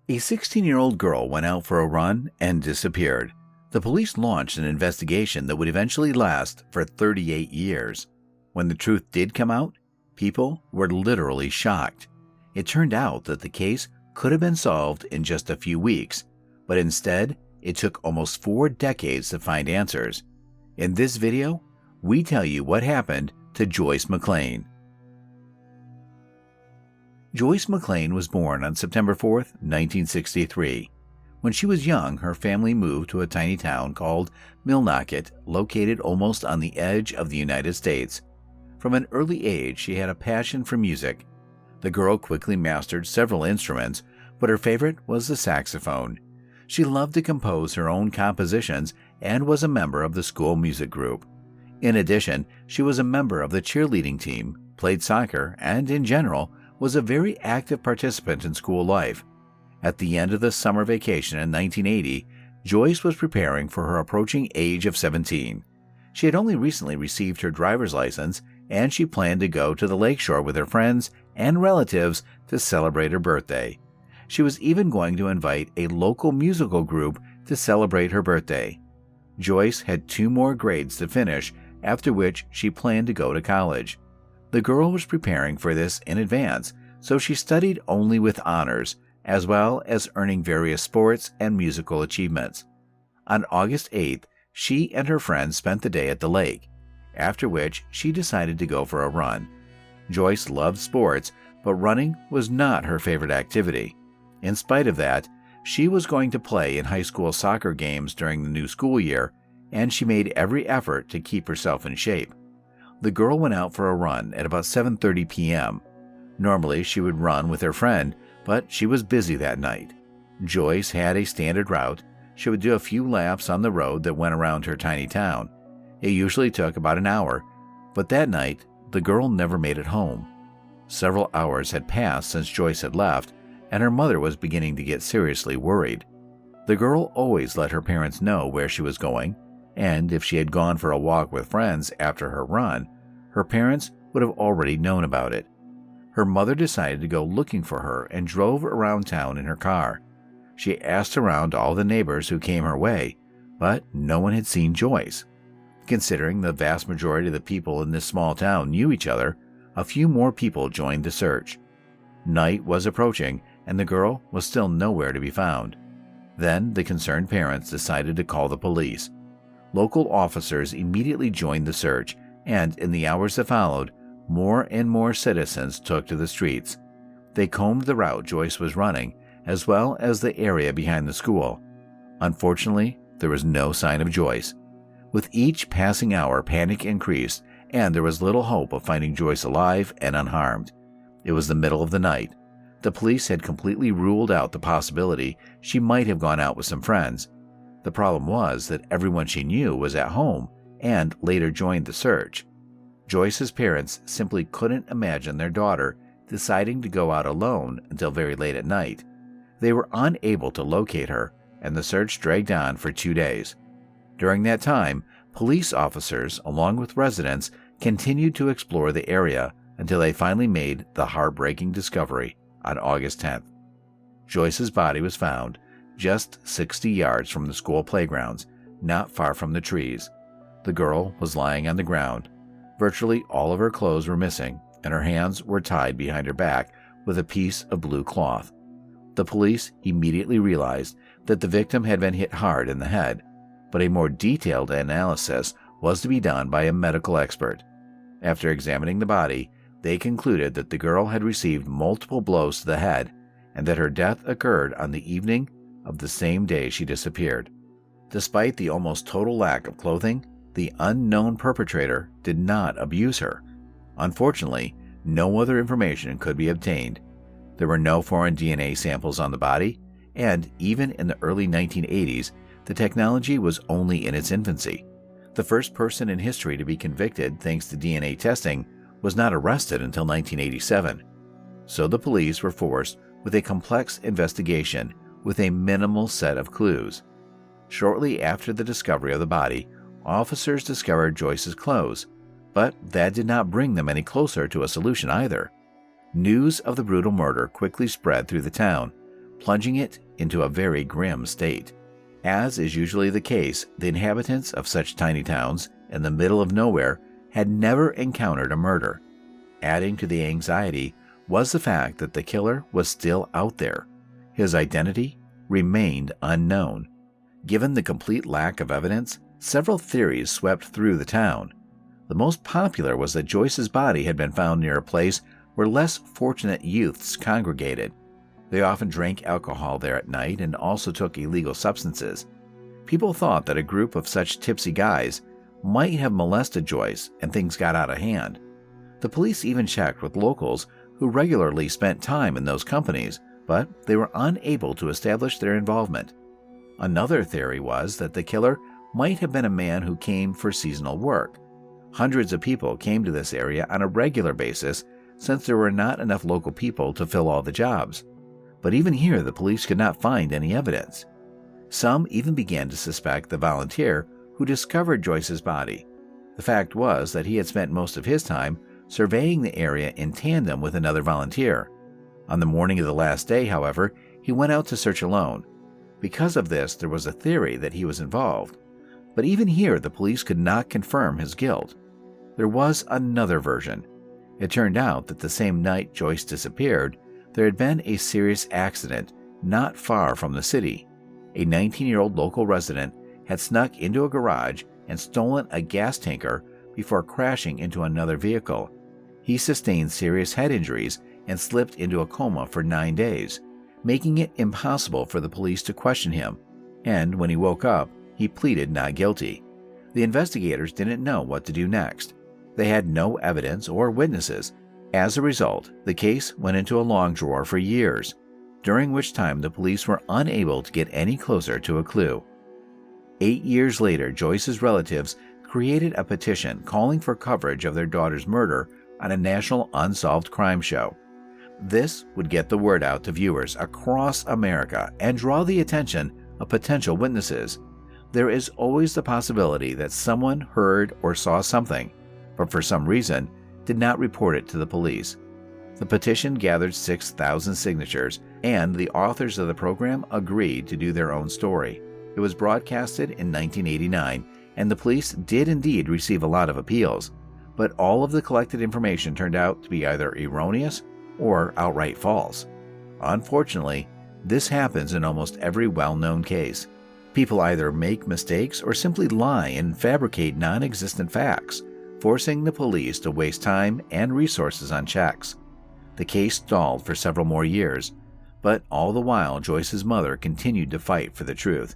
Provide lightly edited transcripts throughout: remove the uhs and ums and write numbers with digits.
A 16-year-old girl went out for a run and disappeared. The police launched an investigation that would eventually last for 38 years. When the truth did come out, people were literally shocked. It turned out that the case could have been solved in just a few weeks, but instead, it took almost 4 decades to find answers. In this video, we tell you what happened to Joyce McLain. Joyce McLain was born on September 4, 1963. When she was young, her family moved to a tiny town called Millnocket, located almost on the edge of the United States. From an early age, she had a passion for music. The girl quickly mastered several instruments, but her favorite was the saxophone. She loved to compose her own compositions and was a member of the school music group. In addition, she was a member of the cheerleading team, played soccer, and in general, was a very active participant in school life. At the end of the summer vacation in 1980, Joyce was preparing for her approaching age of 17. She had only recently received her driver's license, and she planned to go to the lakeshore with her friends and relatives to celebrate her birthday. She was even going to invite a local musical group to celebrate her birthday. Joyce had 2 more grades to finish, after which she planned to go to college. The girl was preparing for this in advance, so she studied only with honors, as well as earning various sports and musical achievements. On August 8th, she and her friends spent the day at the lake, after which she decided to go for a run. Joyce loved sports, but running was not her favorite activity. In spite of that, she was going to play in high school soccer games during the new school year, and she made every effort to keep herself in shape. The girl went out for a run at about 7:30 p.m. Normally, she would run with her friend, but she was busy that night. Joyce had a standard route. She would do a few laps on the road that went around her tiny town. It usually took about an hour, but that night, the girl never made it home. Several hours had passed since Joyce had left, and her mother was beginning to get seriously worried. The girl always let her parents know where she was going, and if she had gone for a walk with friends after her run, her parents would have already known about it. Her mother decided to go looking for her and drove around town in her car. She asked around all the neighbors who came her way, but no one had seen Joyce. Considering the vast majority of the people in this small town knew each other, a few more people joined the search. Night was approaching, and the girl was still nowhere to be found. Then the concerned parents decided to call the police. Local officers immediately joined the search, and in the hours that followed, more and more citizens took to the streets. They combed the route Joyce was running, as well as the area behind the school. Unfortunately, there was no sign of Joyce. With each passing hour, panic increased, and there was little hope of finding Joyce alive and unharmed. It was the middle of the night. The police had completely ruled out the possibility she might have gone out with some friends. The problem was that everyone she knew was at home and later joined the search. Joyce's parents simply couldn't imagine their daughter deciding to go out alone until very late at night. They were unable to locate her, and the search dragged on for 2 days. During that time, police officers, along with residents, continued to explore the area until they finally made the heartbreaking discovery on August 10th. Joyce's body was found just 60 yards from the school playgrounds, not far from the trees. The girl was lying on the ground. Virtually all of her clothes were missing, and her hands were tied behind her back with a piece of blue cloth. The police immediately realized that the victim had been hit hard in the head, but a more detailed analysis was to be done by a medical expert. After examining the body, they concluded that the girl had received multiple blows to the head and that her death occurred on the evening of the same day she disappeared. Despite the almost total lack of clothing, the unknown perpetrator did not abuse her. Unfortunately, no other information could be obtained. There were no foreign DNA samples on the body, and even in the early 1980s, the technology was only in its infancy. The first person in history to be convicted thanks to DNA testing was not arrested until 1987. So the police were forced with a complex investigation with a minimal set of clues. Shortly after the discovery of the body, officers discovered Joyce's clothes, but that did not bring them any closer to a solution either. News of the brutal murder quickly spread through the town, plunging it into a very grim state. As is usually the case, the inhabitants of such tiny towns in the middle of nowhere had never encountered a murder. Adding to the anxiety was the fact that the killer was still out there. His identity remained unknown. Given the complete lack of evidence, several theories swept through the town. The most popular was that Joyce's body had been found near a place where less fortunate youths congregated. They often drank alcohol there at night and also took illegal substances. People thought that a group of such tipsy guys might have molested Joyce and things got out of hand. The police even checked with locals who regularly spent time in those companies, but they were unable to establish their involvement. Another theory was that the killer might have been a man who came for seasonal work. Hundreds of people came to this area on a regular basis since there were not enough local people to fill all the jobs. But even here, the police could not find any evidence. Some even began to suspect the volunteer who discovered Joyce's body. The fact was that he had spent most of his time surveying the area in tandem with another volunteer. On the morning of the last day, however, he went out to search alone. Because of this, there was a theory that he was involved. But even here, the police could not confirm his guilt. There was another version. It turned out that the same night Joyce disappeared, there had been a serious accident not far from the city. A 19-year-old local resident had snuck into a garage and stolen a gas tanker before crashing into another vehicle. He sustained serious head injuries and slipped into a coma for 9 days, making it impossible for the police to question him. And when he woke up, he pleaded not guilty. The investigators didn't know what to do next. They had no evidence or witnesses. As a result, the case went into a long drawer for years, during which time the police were unable to get any closer to a clue. 8 years later, Joyce's relatives created a petition calling for coverage of their daughter's murder on a national unsolved crime show. This would get the word out to viewers across America and draw the attention of potential witnesses. There is always the possibility that someone heard or saw something, but for some reason did not report it to the police. The petition gathered 6,000 signatures, and the authors of the program agreed to do their own story. It was broadcasted in 1989, and the police did indeed receive a lot of appeals, but all of the collected information turned out to be either erroneous or outright false. Unfortunately, this happens in almost every well-known case. People either make mistakes or simply lie and fabricate non-existent facts, forcing the police to waste time and resources on checks. The case stalled for several more years, but all the while Joyce's mother continued to fight for the truth.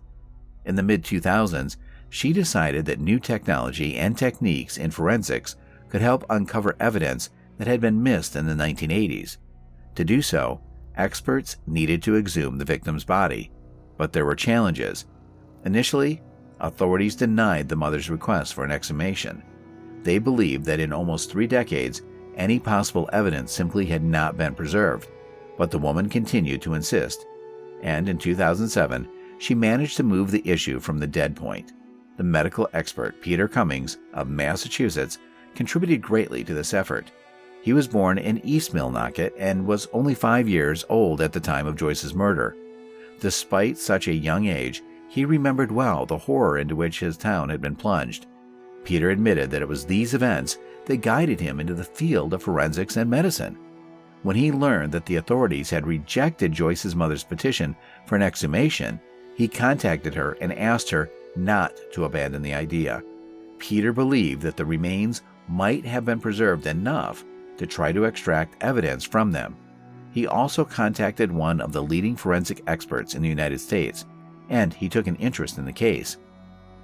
In the mid-2000s, she decided that new technology and techniques in forensics could help uncover evidence that had been missed in the 1980s. To do so, experts needed to exhume the victim's body, but there were challenges. Initially, authorities denied the mother's request for an exhumation. They believed that in almost 3 decades, any possible evidence simply had not been preserved, but the woman continued to insist. And in 2007, she managed to move the issue from the dead point. The medical expert Peter Cummings of Massachusetts contributed greatly to this effort. He was born in East Millnocket and was only 5 years old at the time of Joyce's murder. Despite such a young age, he remembered well the horror into which his town had been plunged. Peter admitted that it was these events that guided him into the field of forensics and medicine. When he learned that the authorities had rejected Joyce's mother's petition for an exhumation, he contacted her and asked her not to abandon the idea. Peter believed that the remains might have been preserved enough to try to extract evidence from them. He also contacted one of the leading forensic experts in the United States, and he took an interest in the case.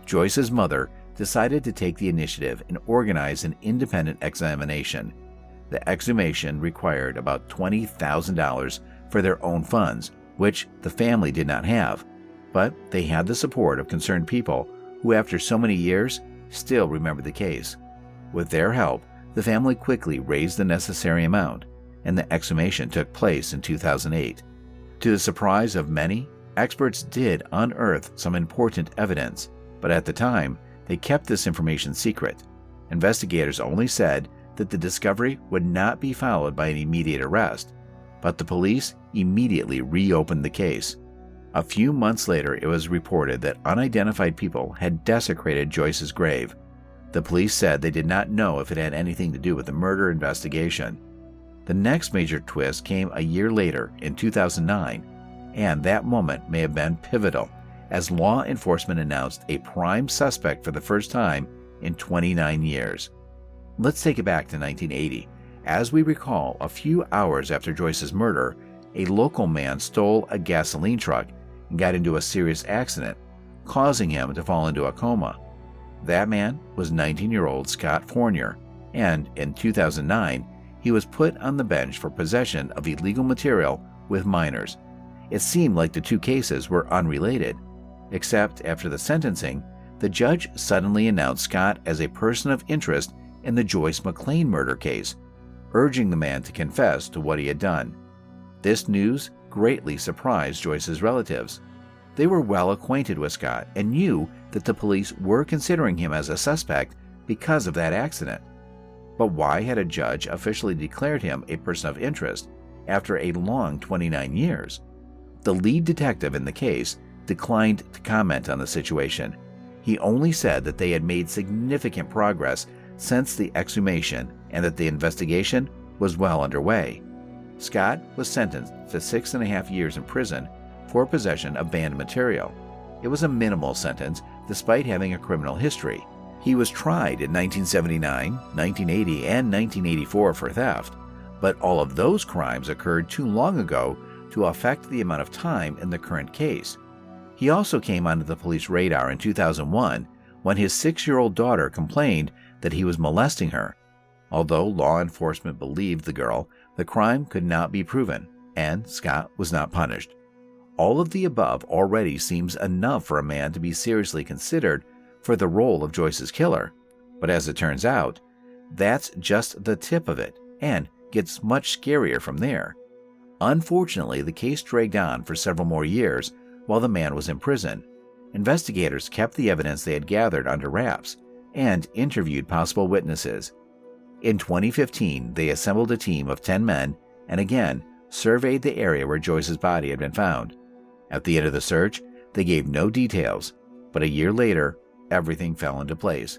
Joyce's mother decided to take the initiative and organize an independent examination. The exhumation required about $20,000 for their own funds, which the family did not have, but they had the support of concerned people who, after so many years, still remembered the case. With their help, the family quickly raised the necessary amount, and the exhumation took place in 2008. To the surprise of many, experts did unearth some important evidence, but at the time, they kept this information secret. Investigators only said that the discovery would not be followed by an immediate arrest, but the police immediately reopened the case. A few months later, it was reported that unidentified people had desecrated Joyce's grave. The police said they did not know if it had anything to do with the murder investigation. The next major twist came a year later, in 2009, and that moment may have been pivotal, as law enforcement announced a prime suspect for the first time in 29 years. Let's take it back to 1980. As we recall, a few hours after Joyce's murder, a local man stole a gasoline truck and got into a serious accident, causing him to fall into a coma. That man was 19-year-old Scott Fournier, and in 2009, he was put on the bench for possession of illegal material with minors. It seemed like the two cases were unrelated, except after the sentencing, the judge suddenly announced Scott as a person of interest in the Joyce McLain murder case, urging the man to confess to what he had done. This news greatly surprised Joyce's relatives. They were well acquainted with Scott and knew that the police were considering him as a suspect because of that accident. But why had a judge officially declared him a person of interest after a long 29 years? The lead detective in the case declined to comment on the situation. He only said that they had made significant progress since the exhumation and that the investigation was well underway. Scott was sentenced to 6.5 years in prison for possession of banned material. It was a minimal sentence despite having a criminal history. He was tried in 1979, 1980, and 1984 for theft, but all of those crimes occurred too long ago to affect the amount of time in the current case. He also came onto the police radar in 2001 when his 6-year-old daughter complained that he was molesting her. Although law enforcement believed the girl, the crime could not be proven, and Scott was not punished. All of the above already seems enough for a man to be seriously considered for the role of Joyce's killer. But as it turns out, that's just the tip of it, and gets much scarier from there. Unfortunately, the case dragged on for several more years while the man was in prison. Investigators kept the evidence they had gathered under wraps and interviewed possible witnesses. In 2015, they assembled a team of 10 men and again surveyed the area where Joyce's body had been found. At the end of the search, they gave no details, but a year later, everything fell into place.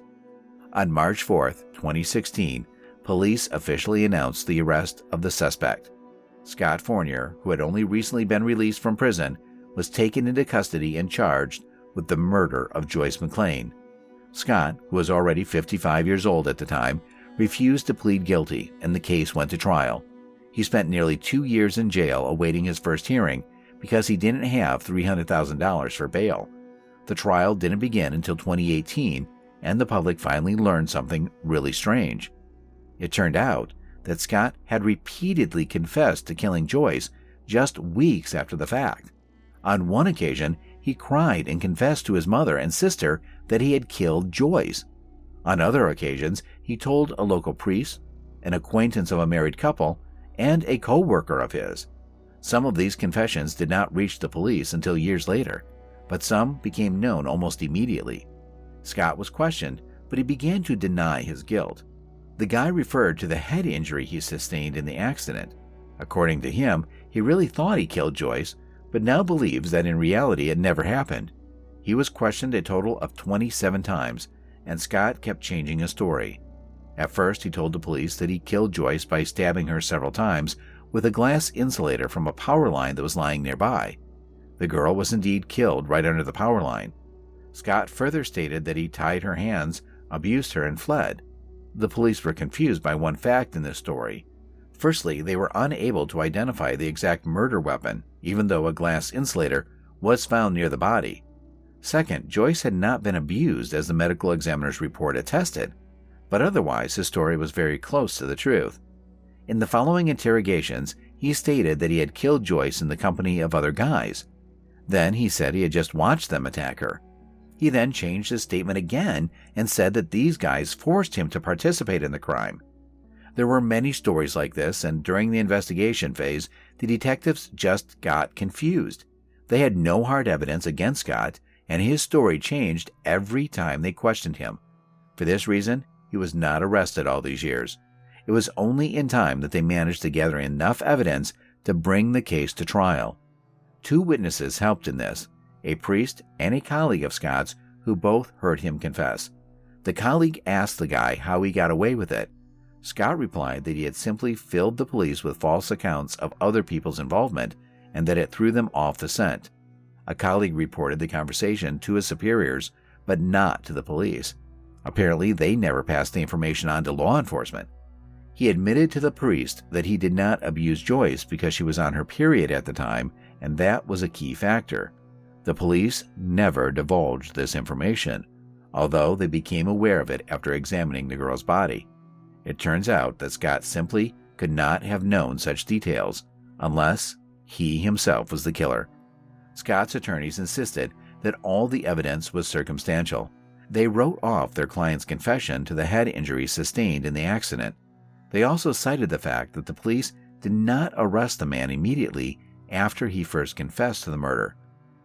On March 4, 2016, police officially announced the arrest of the suspect. Scott Fournier, who had only recently been released from prison, was taken into custody and charged with the murder of Joyce McLain. Scott, who was already 55 years old at the time, refused to plead guilty, and the case went to trial. He spent nearly 2 years in jail awaiting his first hearing because he didn't have $300,000 for bail. The trial didn't begin until 2018, and the public finally learned something really strange. It turned out that Scott had repeatedly confessed to killing Joyce just weeks after the fact. On one occasion, he cried and confessed to his mother and sister that he had killed Joyce. On other occasions, he told a local priest, an acquaintance of a married couple, and a co-worker of his. Some of these confessions did not reach the police until years later, but some became known almost immediately. Scott was questioned, but he began to deny his guilt. The guy referred to the head injury he sustained in the accident. According to him, he really thought he killed Joyce, but now believes that in reality it never happened. He was questioned a total of 27 times, and Scott kept changing his story. At first, he told the police that he killed Joyce by stabbing her several times with a glass insulator from a power line that was lying nearby. The girl was indeed killed right under the power line. Scott further stated that he tied her hands, abused her, and fled. The police were confused by one fact in this story. Firstly, they were unable to identify the exact murder weapon, even though a glass insulator was found near the body. Second, Joyce had not been abused as the medical examiner's report attested, but otherwise his story was very close to the truth. In the following interrogations, he stated that he had killed Joyce in the company of other guys. Then he said he had just watched them attack her. He then changed his statement again and said that these guys forced him to participate in the crime. There were many stories like this, and during the investigation phase, the detectives just got confused. They had no hard evidence against Scott, and his story changed every time they questioned him. For this reason, he was not arrested all these years. It was only in time that they managed to gather enough evidence to bring the case to trial. 2 witnesses helped in this, a priest and a colleague of Scott's who both heard him confess. The colleague asked the guy how he got away with it. Scott replied that he had simply filled the police with false accounts of other people's involvement and that it threw them off the scent. A colleague reported the conversation to his superiors, but not to the police. Apparently, they never passed the information on to law enforcement. He admitted to the priest that he did not abuse Joyce because she was on her period at the time, and that was a key factor. The police never divulged this information, although they became aware of it after examining the girl's body. It turns out that Scott simply could not have known such details unless he himself was the killer. Scott's attorneys insisted that all the evidence was circumstantial. They wrote off their client's confession to the head injury sustained in the accident. They also cited the fact that the police did not arrest the man immediately after he first confessed to the murder.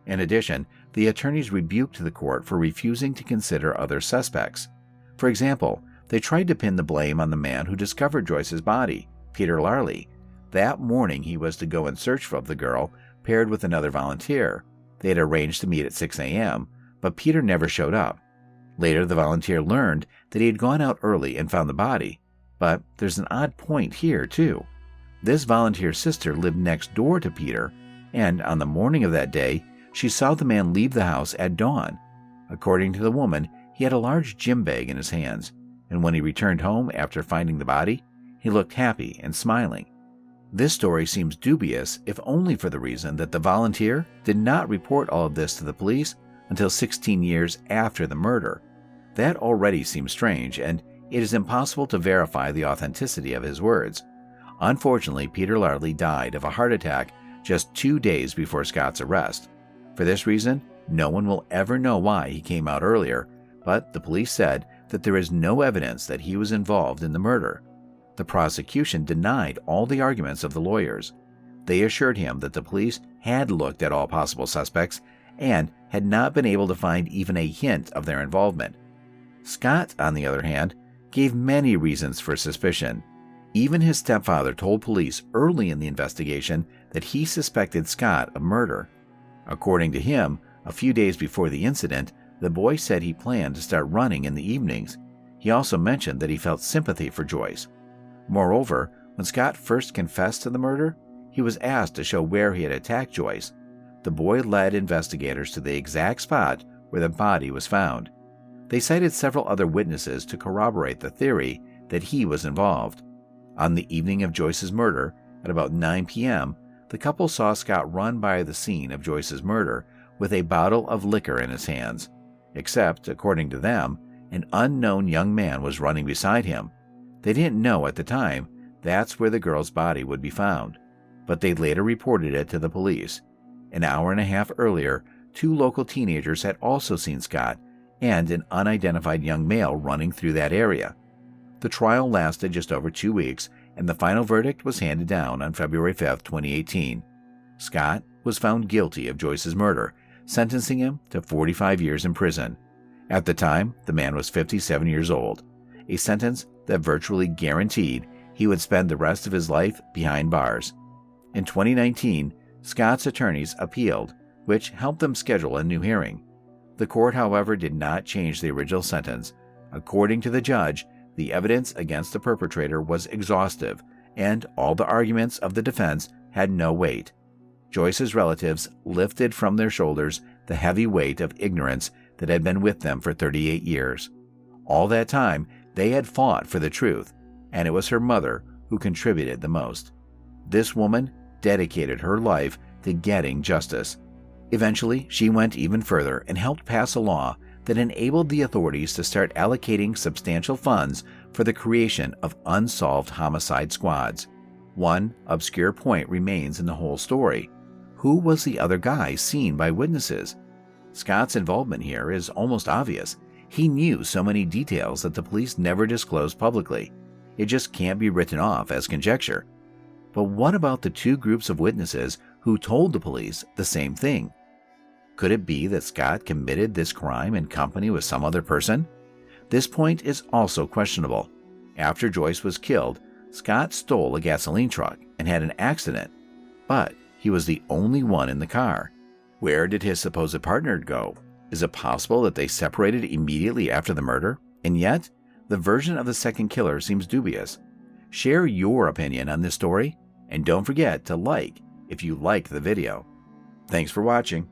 In addition, the attorneys rebuked the court for refusing to consider other suspects. For example, they tried to pin the blame on the man who discovered Joyce's body, Peter Larley. That morning he was to go in search of the girl, paired with another volunteer. They had arranged to meet at 6 a.m., but Peter never showed up. Later, the volunteer learned that he had gone out early and found the body. But there's an odd point here, too. This volunteer's sister lived next door to Peter, and on the morning of that day, she saw the man leave the house at dawn. According to the woman, he had a large gym bag in his hands, and when he returned home after finding the body, he looked happy and smiling. This story seems dubious, if only for the reason that the volunteer did not report all of this to the police until 16 years after the murder. That already seems strange, and it is impossible to verify the authenticity of his words. Unfortunately, Peter Larley died of a heart attack just 2 days before Scott's arrest. For this reason, no one will ever know why he came out earlier, but the police said that there is no evidence that he was involved in the murder. The prosecution denied all the arguments of the lawyers. They assured him that the police had looked at all possible suspects and had not been able to find even a hint of their involvement. Scott, on the other hand, gave many reasons for suspicion. Even his stepfather told police early in the investigation that he suspected Scott of murder. According to him, a few days before the incident, the boy said he planned to start running in the evenings. He also mentioned that he felt sympathy for Joyce. Moreover, when Scott first confessed to the murder, he was asked to show where he had attacked Joyce. The boy led investigators to the exact spot where the body was found. They cited several other witnesses to corroborate the theory that he was involved. On the evening of Joyce's murder, at about 9 p.m., the couple saw Scott run by the scene of Joyce's murder with a bottle of liquor in his hands. Except, according to them, an unknown young man was running beside him. They didn't know at the time that's where the girl's body would be found, but they later reported it to the police. An hour and a half earlier, 2 local teenagers had also seen Scott and an unidentified young male running through that area. The trial lasted just over 2 weeks, and the final verdict was handed down on February 5, 2018. Scott was found guilty of Joyce's murder, sentencing him to 45 years in prison. At the time, the man was 57 years old, a sentence that virtually guaranteed he would spend the rest of his life behind bars. In 2019, Scott's attorneys appealed, which helped them schedule a new hearing. The court, however, did not change the original sentence. According to the judge, the evidence against the perpetrator was exhaustive, and all the arguments of the defense had no weight. Joyce's relatives lifted from their shoulders the heavy weight of ignorance that had been with them for 38 years. All that time, they had fought for the truth, and it was her mother who contributed the most. This woman dedicated her life to getting justice. Eventually, she went even further and helped pass a law that enabled the authorities to start allocating substantial funds for the creation of unsolved homicide squads. One obscure point remains in the whole story. Who was the other guy seen by witnesses? Scott's involvement here is almost obvious. He knew so many details that the police never disclosed publicly. It just can't be written off as conjecture. But what about the 2 groups of witnesses who told the police the same thing? Could it be that Scott committed this crime in company with some other person? This point is also questionable. After Joyce was killed, Scott stole a gasoline truck and had an accident. But he was the only one in the car. Where did his supposed partner go? Is it possible that they separated immediately after the murder? And yet, the version of the second killer seems dubious. Share your opinion on this story, and don't forget to like if you like the video. Thanks for watching.